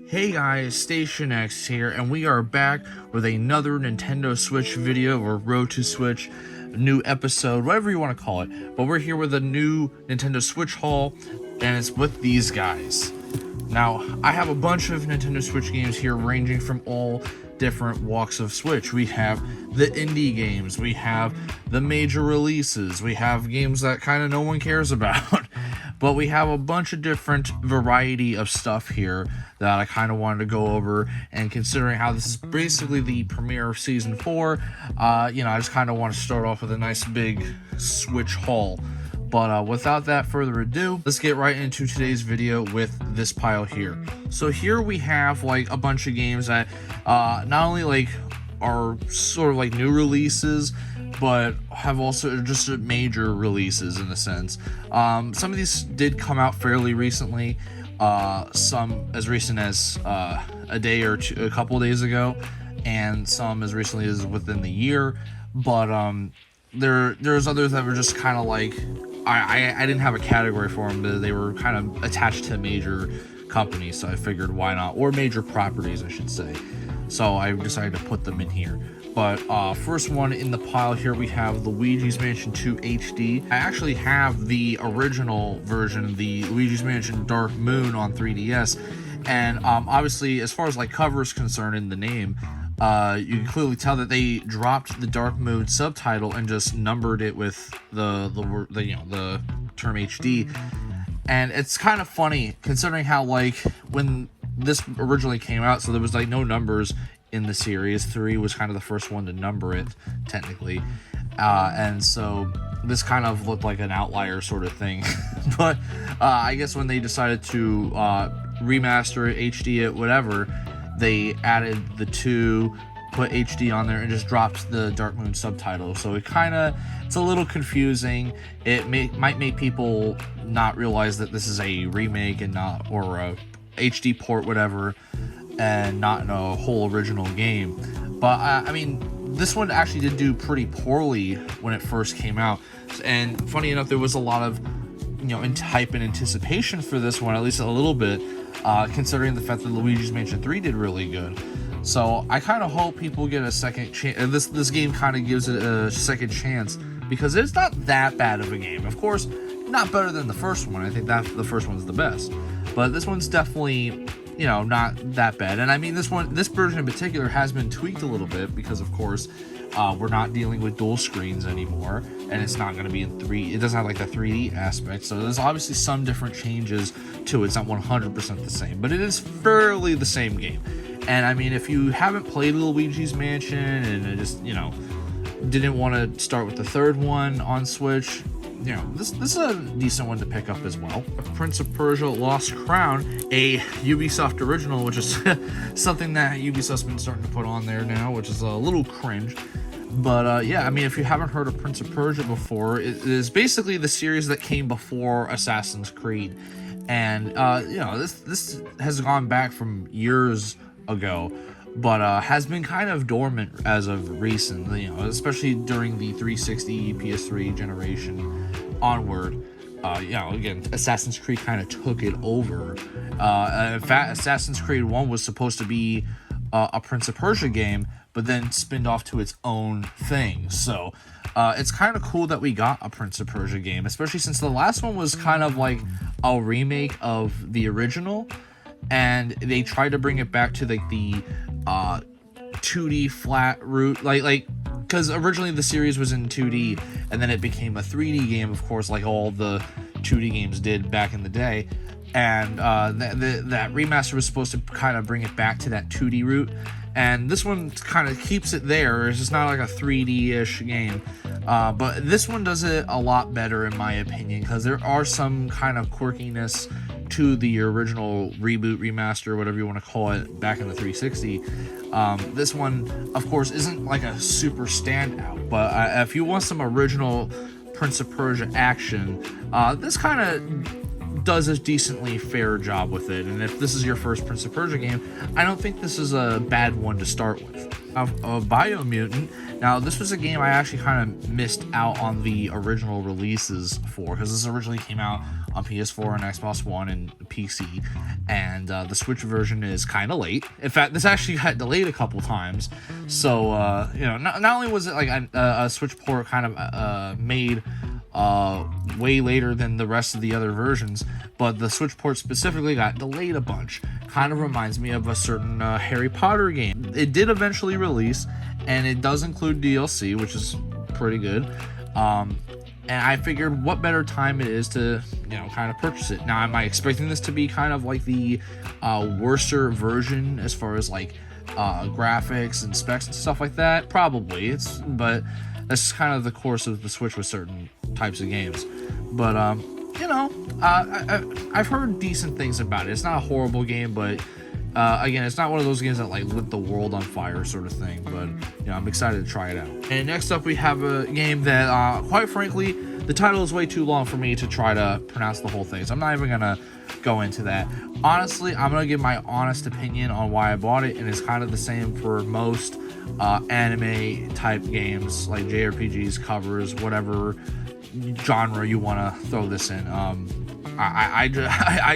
Hey guys, Station X here, and we are back with another Nintendo Switch video, or Road to Switch, new episode, whatever you want to call it. But we're here with a new Nintendo Switch haul, and it's with these guys. Now, I have a bunch of Nintendo Switch games here ranging from all different walks of Switch. We have the indie games, we have the major releases, we have games that kind of no one cares about. But we have a bunch of different variety of stuff here that I kind of wanted to go over, and considering how this is basically the premiere of Season 4, I just kind of want to start off with a nice big Switch haul. But without that further ado, let's get right into today's video with this pile here. So here we have like a bunch of games that not only like are sort of like new releases, but have also just major releases in a sense. Some of these did come out fairly recently, some as recent as a day or two, a couple days ago, and some as recently as within the year. But there's others that were just kind of like I didn't have a category for them, but they were kind of attached to major companies, so I figured why not, or major properties I should say. So I decided to put them in here. But first one in the pile here, we have Luigi's Mansion 2 HD. I actually have the original version, the Luigi's Mansion Dark Moon on 3DS. And obviously, as far as like cover is concerned in the name, you can clearly tell that they dropped the Dark Moon subtitle and just numbered it with the term HD. And it's kind of funny considering how like when this originally came out, so there was like no numbers in the series. 3 was kind of the first one to number it technically, and so this kind of looked like an outlier sort of thing. But I guess when they decided to remaster it, HD it, whatever, they added the 2, put HD on there, and just dropped the Dark Moon subtitle. So it's a little confusing. It might make people not realize that this is a remake and not, or a HD port, whatever, and not in a whole original game. But I mean, this one actually did do pretty poorly when it first came out, and funny enough, there was a lot of hype and anticipation for this one, at least a little bit, considering the fact that Luigi's Mansion 3 did really good. So I kind of hope people get a second chance. This game kind of gives it a second chance, because it's not that bad of a game. Of course, not better than the first one. I think that the first one's the best, but this one's definitely not that bad. And I mean, this version in particular has been tweaked a little bit, because of course we're not dealing with dual screens anymore, and it's not going to be in 3. It doesn't have like the 3D aspect, so there's obviously some different changes to it. It's not 100% the same, but it is fairly the same game. And I mean, if you haven't played Luigi's Mansion and just didn't want to start with the third one on Switch, this is a decent one to pick up as well. Prince of Persia Lost Crown, a Ubisoft original, which is something that Ubisoft's been starting to put on there now, which is a little cringe. But yeah, I mean, if you haven't heard of Prince of Persia before, it is basically the series that came before Assassin's Creed. And this has gone back from years ago, but has been kind of dormant as of recent, especially during the 360 PS3 generation onward. Again, Assassin's Creed kind of took it over. In fact, Assassin's Creed 1 was supposed to be a Prince of Persia game, but then spinned off to its own thing. So it's kind of cool that we got a Prince of Persia game, especially since the last one was kind of like a remake of the original, and they tried to bring it back to like the 2D flat route, like because originally the series was in 2D, and then it became a 3D game, of course, like all the 2D games did back in the day. And that remaster was supposed to kind of bring it back to that 2D route, and this one kind of keeps it there. It's just not like a 3D-ish game, but this one does it a lot better in my opinion, because there are some kind of quirkiness to the original reboot, remaster, whatever you want to call it, back in the 360. This one, of course, isn't like a super standout, but if you want some original Prince of Persia action, this kind of does a decently fair job with it. And if this is your first Prince of Persia game, I don't think this is a bad one to start with. Biomutant. Now, this was a game I actually kind of missed out on the original releases for, because this originally came out on PS4 and Xbox One and PC, and the Switch version is kind of late. In fact, this actually got delayed a couple times. So, not only was it like a Switch port kind of made way later than the rest of the other versions, but the Switch port specifically got delayed a bunch. Kind of reminds me of a certain Harry Potter game. It did eventually release, and it does include DLC, which is pretty good. And I figured what better time it is to, kind of purchase it. Now, am I expecting this to be kind of like the worser version as far as like graphics and specs and stuff like that? Probably. But that's just kind of the course of the Switch with certain types of games. But I've heard decent things about it. It's not a horrible game, but again, it's not one of those games that like lit the world on fire sort of thing. But I'm excited to try it out. And next up, we have a game that, quite frankly, the title is way too long for me to try to pronounce the whole thing. So I'm not even gonna go into that. Honestly, I'm gonna give my honest opinion on why I bought it, and it's kind of the same for most anime type games like JRPGs, covers, whatever genre you want to throw this in. I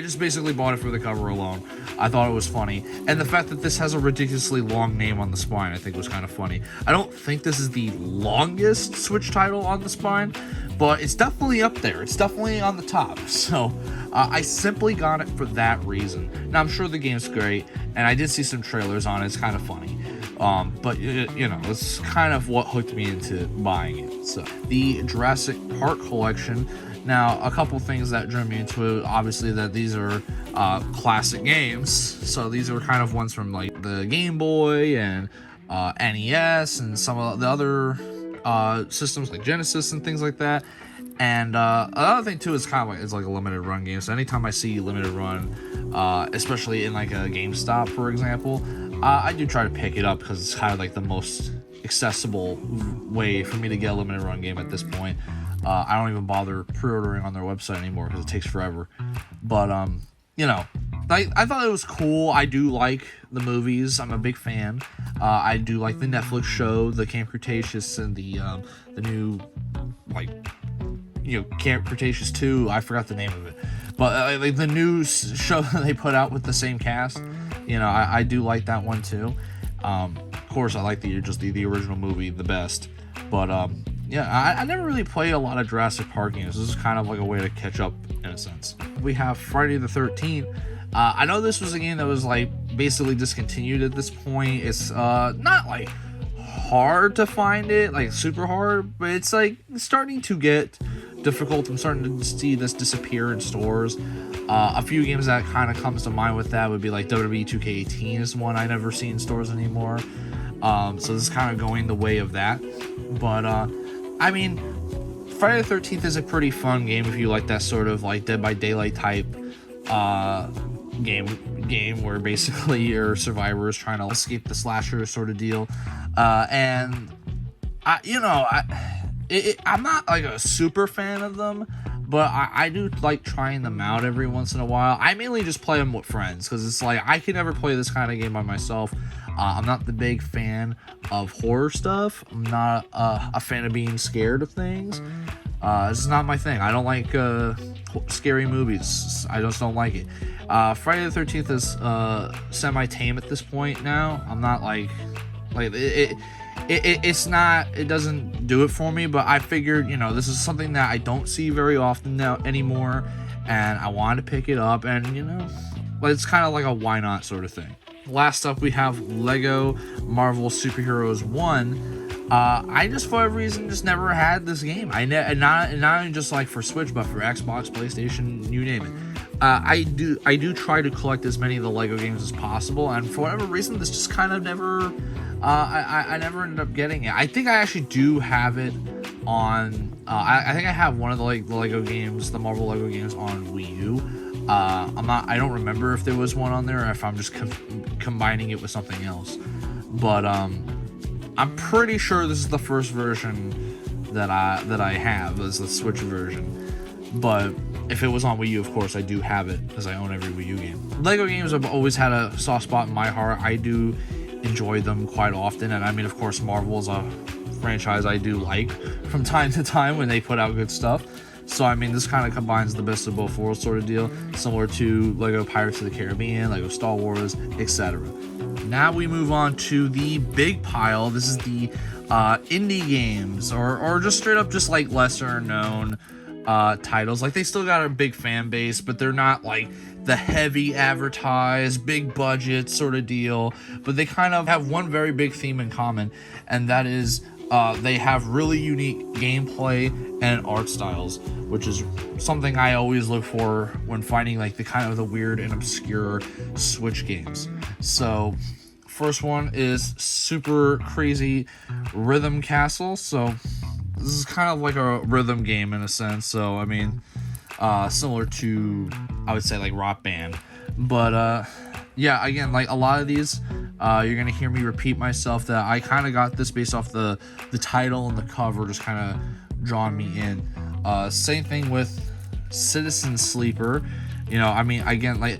just basically bought it for the cover alone. I thought it was funny, and the fact that this has a ridiculously long name on the spine I think was kind of funny. I don't think this is the longest Switch title on the spine, but it's definitely up there. It's definitely on the top. So I simply got it for that reason. Now, I'm sure the game's great, and I did see some trailers on it. It's kind of funny. But it's kind of what hooked me into buying it. So the Jurassic Park collection. Now, a couple things that drew me into it, obviously, that these are classic games. So these are kind of ones from like the Game Boy and NES and some of the other systems like Genesis and things like that. And another thing too is kind of like it's like a limited run game. So anytime I see limited run, especially in like a GameStop, for example, I do try to pick it up because it's kind of like the most accessible way for me to get a limited run game at this point. I don't even bother pre-ordering on their website anymore because it takes forever. But I thought it was cool. I do like the movies. I'm a big fan. I do like the Netflix show, the Camp Cretaceous, and the new Camp Cretaceous 2. I forgot the name of it, but like the new show that they put out with the same cast. I do like that one too. Of course, I like the original movie the best. But I never really played a lot of Jurassic Park games. This is kind of like a way to catch up in a sense. We have Friday the 13th. I know this was a game that was like basically discontinued at this point. It's not like hard to find it, like super hard, but it's like starting to get difficult. I'm starting to see this disappear in stores. A few games that kind of comes to mind with that would be like WWE 2K18 is one I never see in stores anymore. So this is kind of going the way of that. But Friday the 13th is a pretty fun game if you like that sort of like Dead by Daylight type game where basically you're survivors trying to escape the slasher sort of deal. I'm not like a super fan of them, but I do like trying them out every once in a while. I mainly just play them with friends because it's like I can never play this kind of game by myself. I'm not the big fan of horror stuff. I'm not a fan of being scared of things. This is not my thing. I don't like scary movies. I just don't like it. Friday the 13th is semi-tame at this point now. I'm not like it's not, it doesn't do it for me, but I figured, this is something that I don't see very often now anymore, and I wanted to pick it up, and but it's kind of like a why not sort of thing. Last up, we have Lego Marvel Superheroes 1. I just, for whatever reason, just never had this game. Not only just like for Switch, but for Xbox, PlayStation, you name it. I do try to collect as many of the Lego games as possible, and for whatever reason, this just kind of never, I never ended up getting it. I think I actually do have it on, I think I have one of the Lego games, the Marvel Lego games on Wii U. I don't remember if there was one on there or if I'm just combining it with something else, but I'm pretty sure this is the first version that I have, is the Switch version. But if it was on Wii U, of course, I do have it because I own every Wii U game. Lego games have always had a soft spot in my heart. I do enjoy them quite often, and I mean, of course, Marvel is a franchise I do like from time to time when they put out good stuff. So I mean, this kind of combines the best of both worlds sort of deal, similar to Lego Pirates of the Caribbean, Lego Star Wars, etc. Now we move on to the big pile. This is the indie games, or just straight up just like lesser known titles. Like, they still got a big fan base, but they're not like the heavy advertised, big budget sort of deal. But they kind of have one very big theme in common, and that is they have really unique gameplay and art styles, which is something I always look for when finding like the kind of the weird and obscure Switch games. So first one is Super Crazy Rhythm Castle. So this is kind of like a rhythm game in a sense. So I mean, similar to, I would say, like Rock Band. But yeah, again, like a lot of these, you're gonna hear me repeat myself, that I kind of got this based off the title and the cover just kind of drawing me in. Same thing with Citizen Sleeper. You know, I mean, again, like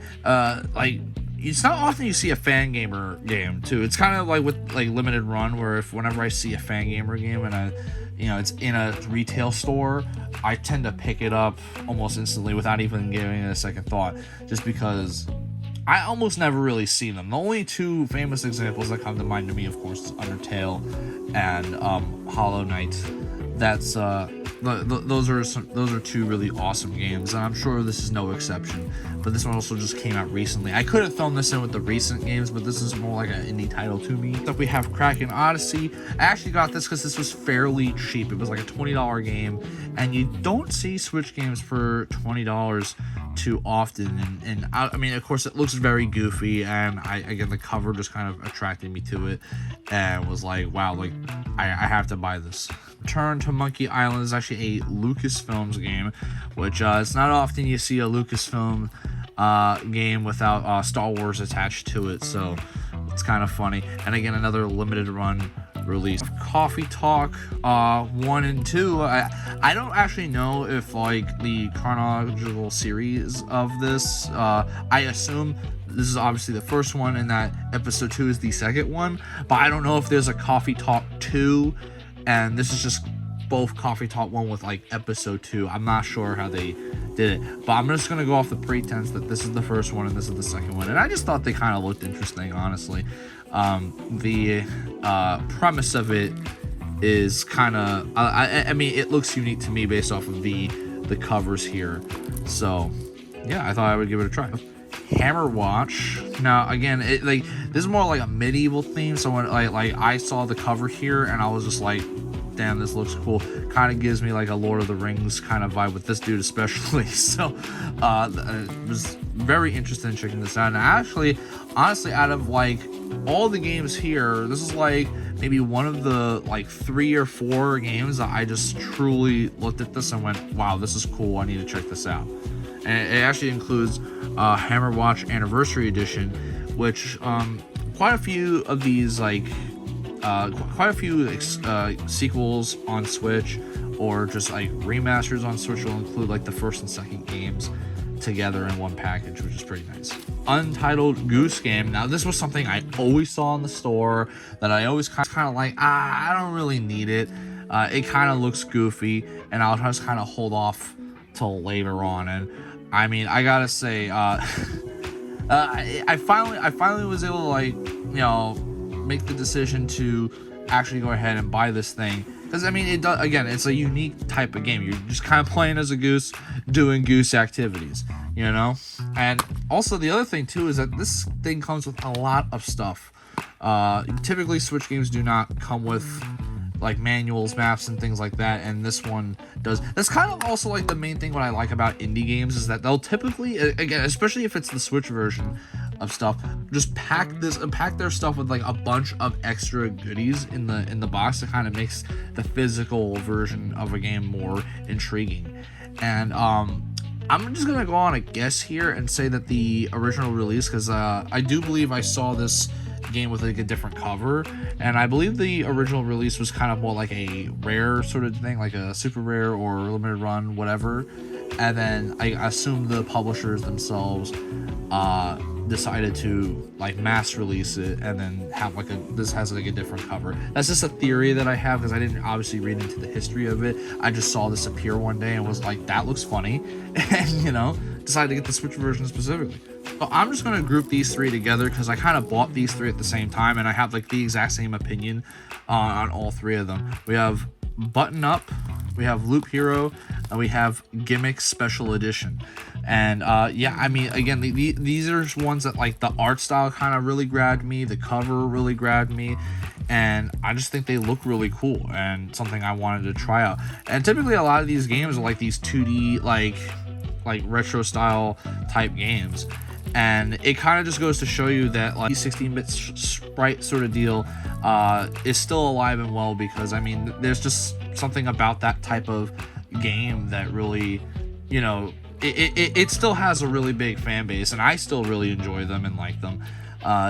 it's not often you see a fan gamer game too. It's kind of like with like Limited Run, where whenever I see a fan gamer game and it's in a retail store, I tend to pick it up almost instantly without even giving it a second thought, just because I almost never really see them. The only two famous examples that come to mind to me, of course, is Undertale and Hollow Knight. That's those are two really awesome games, and I'm sure this is no exception. But this one also just came out recently. I could have thrown this in with the recent games, but this is more like an indie title to me. Next up, we have Kraken Odyssey. I actually got this because this was fairly cheap. It was like a $20 game, and you don't see Switch games for $20 too often. And I mean, of course, it looks very goofy, and again, the cover just kind of attracted me to it, and was like, wow, like I have to buy this. Return to Monkey Island is actually a Lucasfilms game, which it's not often you see a Lucasfilm game without Star Wars attached to it, so it's kind of funny. And again, another limited run release. Coffee Talk 1 and 2. I don't actually know if like the chronological series of this. I assume this is obviously the first one, and that episode 2 is the second one, but I don't know if there's a Coffee Talk 2 and this is just both Coffee Talk 1 with like episode 2. I'm not sure how they did it, but I'm just gonna go off the pretense that this is the first one and this is the second one, and I just thought they kind of looked interesting, honestly. The premise of it is kind of I mean, it looks unique to me based off of the covers here, so yeah, I thought I would give it a try. Hammer Watch. Now again, this is more like a medieval theme, so when like I saw the cover here and I was just like, damn, this looks cool. Kind of gives me like a Lord of the Rings kind of vibe with this dude especially. So I was very interested in checking this out, and actually, honestly, out of like all the games here, this is like maybe one of the like 3 or 4 games that I just truly looked at this and went, wow, this is cool, I need to check this out. And it actually includes Hammer Watch Anniversary Edition, which quite a few of these, like quite a few sequels on Switch, or just like remasters on Switch, will include like the first and second games together in one package, which is pretty nice. Untitled Goose Game. Now this was something I always saw in the store that I always kind of like, I don't really need it. It kind of looks goofy, and I'll just kind of hold off till later on. And I mean, I gotta say, I finally was able to, like, you know, make the decision to actually go ahead and buy this thing, because I mean, it does, again, it's a unique type of game. You're just kind of playing as a goose, doing goose activities, you know. And also the other thing too is that this thing comes with a lot of stuff. Typically Switch games do not come with like manuals, maps, and things like that, and this one does. That's kind of also like the main thing what I like about indie games, is that they'll typically, again, especially if it's the Switch version of stuff, just pack their stuff with like a bunch of extra goodies in the box that kind of makes the physical version of a game more intriguing. And I'm just gonna go on a guess here and say that the original release, because I do believe I saw this game with like a different cover, and I believe the original release was kind of more like a rare sort of thing, like a super rare or limited run, whatever. And then I assume the publishers themselves decided to like mass release it and then have like this has like a different cover. That's just a theory that I have because I didn't obviously read into the history of it. I just saw this appear one day and was like, that looks funny, and you know, decided to get the Switch version specifically. So I'm just going to group these three together because I kind of bought these three at the same time and I have like the exact same opinion on all three of them. We have Button Up, we have Loop Hero, and we have Gimmick Special Edition. And yeah, I mean, again, these are ones that like the art style kind of really grabbed me, the cover really grabbed me, and I just think they look really cool and something I wanted to try out. And typically a lot of these games are like these 2D like retro style type games, and it kind of just goes to show you that like 16-bit sprite sort of deal is still alive and well, because I mean there's just something about that type of game that really, you know, it still has a really big fan base, and I still really enjoy them and like them.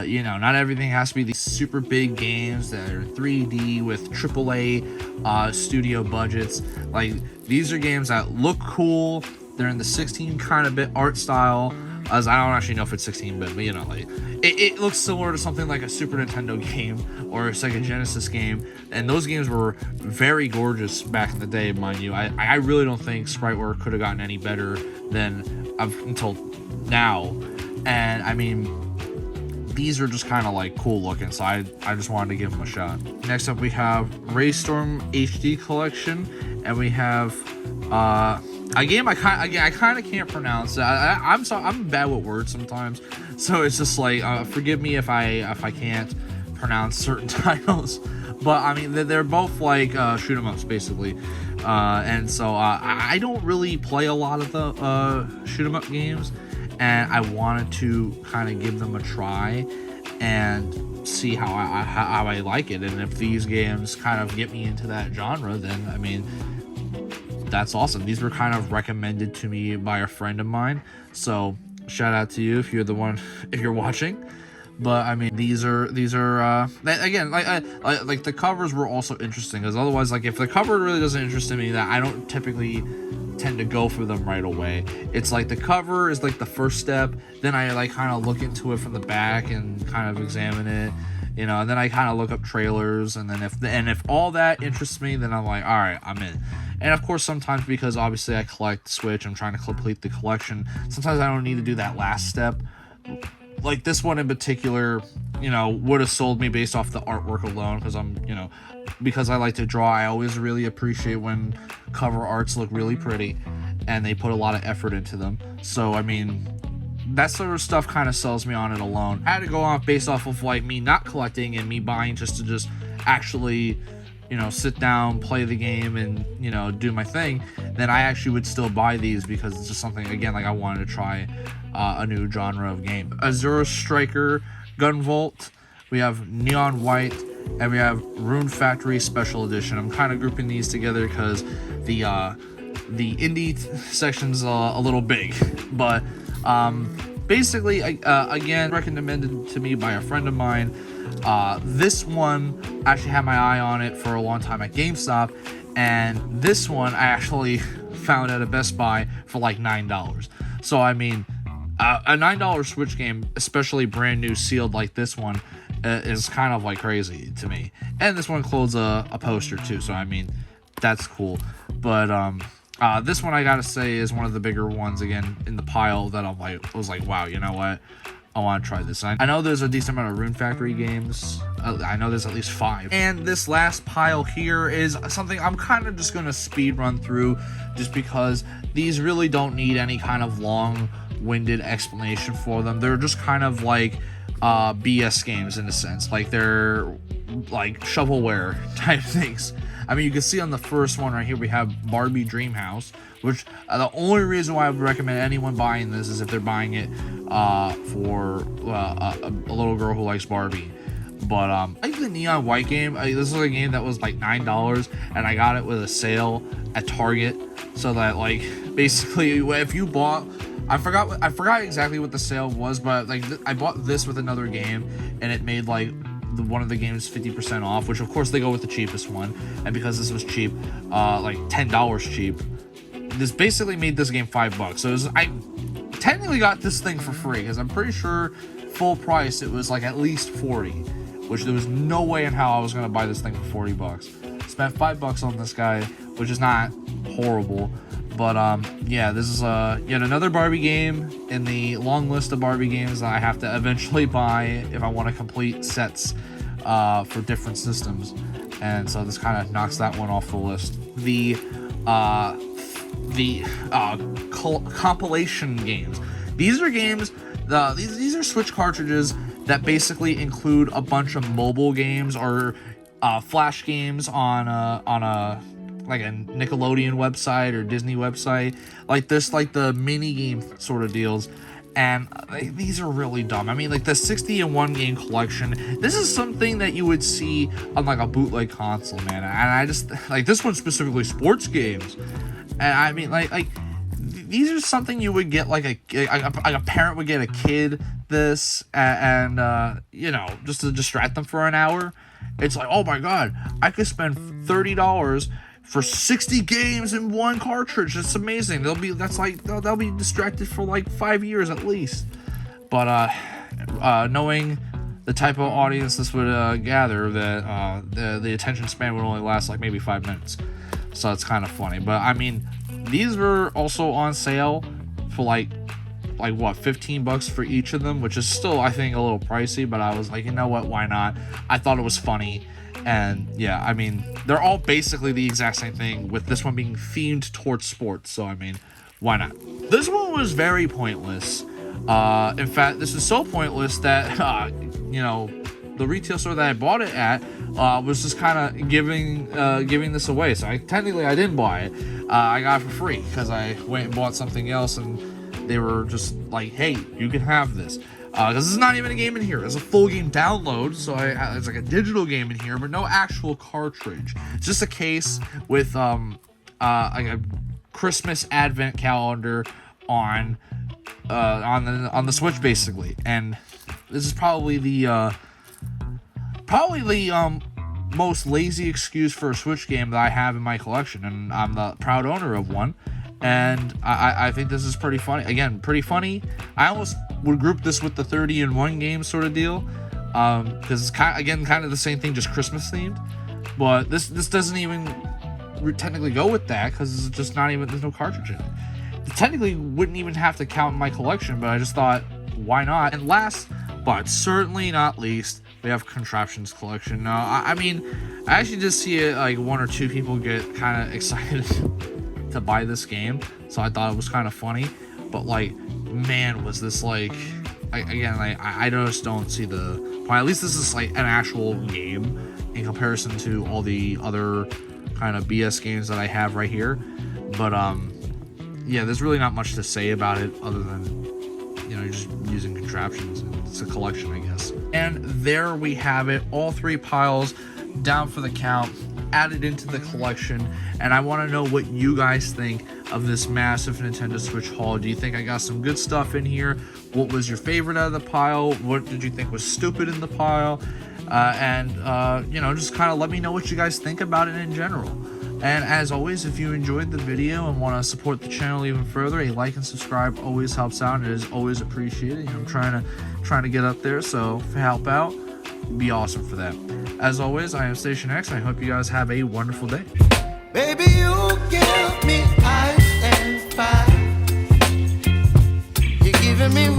You know, not everything has to be these super big games that are 3D with AAA studio budgets. Like, these are games that look cool. They're in the 16 kind of bit art style, as I don't actually know if it's 16-bit, but you know, like it looks similar to something like a Super Nintendo game or a Sega Genesis game, and those games were very gorgeous back in the day, mind you. I really don't think sprite work could have gotten any better than until now, and I mean, these are just kind of like cool looking, so I just wanted to give them a shot. Next up we have Raystorm HD Collection, and we have a game I kind of can't pronounce. I'm bad with words sometimes, so it's just like forgive me if I can't pronounce certain titles. But I mean they're both like shoot 'em ups basically, and so I don't really play a lot of the shoot 'em up games, and I wanted to kind of give them a try and see how I like it. And if these games kind of get me into that genre, then I mean, that's awesome. These were kind of recommended to me by a friend of mine, so shout out to you if you're the one, if you're watching. But I mean, these are again, like the covers were also interesting, because otherwise, like if the cover really doesn't interest me, that I don't typically tend to go for them right away. It's like the cover is like the first step, then I like kind of look into it from the back and kind of examine it, you know, and then I kind of look up trailers, and then if all that interests me, then I'm like, all right, I'm in. And of course, sometimes, because obviously I collect Switch, I'm trying to complete the collection, sometimes I don't need to do that last step. Like this one in particular, you know, would have sold me based off the artwork alone, because because I like to draw, I always really appreciate when cover arts look really pretty and they put a lot of effort into them. So I mean, that sort of stuff kind of sells me on it alone. I had to go off based off of like me not collecting and me buying just to actually, you know, sit down, play the game, and, you know, do my thing. Then I actually would still buy these, because it's just something, again, like I wanted to try a new genre of game. Azure Striker Gunvolt, we have Neon White, and we have Rune Factory Special Edition. I'm kind of grouping these together because the indie section's a little big, but basically, again, recommended to me by a friend of mine. This one, I actually had my eye on it for a long time at GameStop, and this one I actually found at a Best Buy for like $9. So I mean, a $9 Switch game, especially brand new sealed like this one, is kind of like crazy to me. And this one includes a poster too, so I mean, that's cool. But this one, I gotta say, is one of the bigger ones again in the pile that I was like, wow, you know what? I want to try this. I know there's a decent amount of Rune Factory games. I know there's at least 5. And this last pile here is something I'm kind of just going to speed run through, just because these really don't need any kind of long-winded explanation for them. They're just kind of like BS games in a sense. Like they're like shovelware type things. I mean, you can see on the first one right here, we have Barbie Dreamhouse, which the only reason why I would recommend anyone buying this is if they're buying it for a little girl who likes Barbie. But I think the Neon White game, this is a game that was like $9, and I got it with a sale at Target. So that, like, basically, if you bought I forgot exactly what the sale was, but like I bought this with another game, and it made like one of the games 50% off, which of course they go with the cheapest one. And because this was cheap, like $10 cheap, this basically made this game $5. So I technically got this thing for free, because I'm pretty sure full price it was like at least 40, which there was no way in how I was gonna buy this thing for $40. Spent $5 on this guy, which is not horrible. But yeah, this is yet another Barbie game in the long list of Barbie games that I have to eventually buy if I want to complete sets for different systems. And so this kind of knocks that one off the list. The compilation games. These are games. These are Switch cartridges that basically include a bunch of mobile games or flash games on a like a Nickelodeon website or Disney website, like this, like the mini game sort of deals. And these are really dumb. I mean, like the 60-in-1 game collection, this is something that you would see on like a bootleg console, man. And I just like this one specifically, sports games. And I mean, like these are something you would get like a parent would get a kid this, and you know, just to distract them for an hour. It's like, oh my god, I could spend $30 for 60 games in one cartridge. It's amazing. They'll be distracted for like 5 years at least. But knowing the type of audience this would gather, that the attention span would only last like maybe 5 minutes. So it's kind of funny. But I mean, these were also on sale for like what, $15 for each of them, which is still, I think, a little pricey. But I was like, you know what, why not? I thought it was funny. And yeah, I mean, they're all basically the exact same thing, with this one being themed towards sports. So I mean, why not? This one was very pointless. In fact, this is so pointless that you know, the retail store that I bought it at was just kind of giving this away. So I didn't buy it. I got it for free because I went and bought something else, and they were just like, "Hey, you can have this." Because this is not even a game in here. It's a full game download, so it's like a digital game in here, but no actual cartridge. It's just a case with like a Christmas advent calendar on the Switch, basically. And this is probably the most lazy excuse for a Switch game that I have in my collection, and I'm the proud owner of one. And I think this is pretty funny. Again, pretty funny. I almost would group this with the 30-in-1 game sort of deal, because it's kind of the same thing, just Christmas themed. But this doesn't even technically go with that, because it's just not even, there's no cartridge in it. It technically wouldn't even have to count in my collection, but I just thought, why not? And last but certainly not least, we have Contraptions collection. Now, I mean, I actually just see it like one or two people get kind of excited to buy this game, so I thought it was kind of funny. But like, man, was this like, I just don't see the point. At least this is like an actual game in comparison to all the other kind of BS games that I have right here. But yeah, there's really not much to say about it other than, you know, you're just using contraptions. It's a collection, I guess. And there we have it, all three piles down for the count, added into the collection. And I want to know what you guys think of this massive Nintendo Switch haul. Do you think I got some good stuff in here? What was your favorite out of the pile? What did you think was stupid in the pile? You know, just kind of let me know what you guys think about it in general. And as always, if you enjoyed the video and want to support the channel even further, a like and subscribe always helps out and it is always appreciated. You know, I'm trying to get up there, so if you help out, it'd be awesome for that. As always, I am Station X, and I hope you guys have a wonderful day. Baby, you give me ice and fire. You're giving me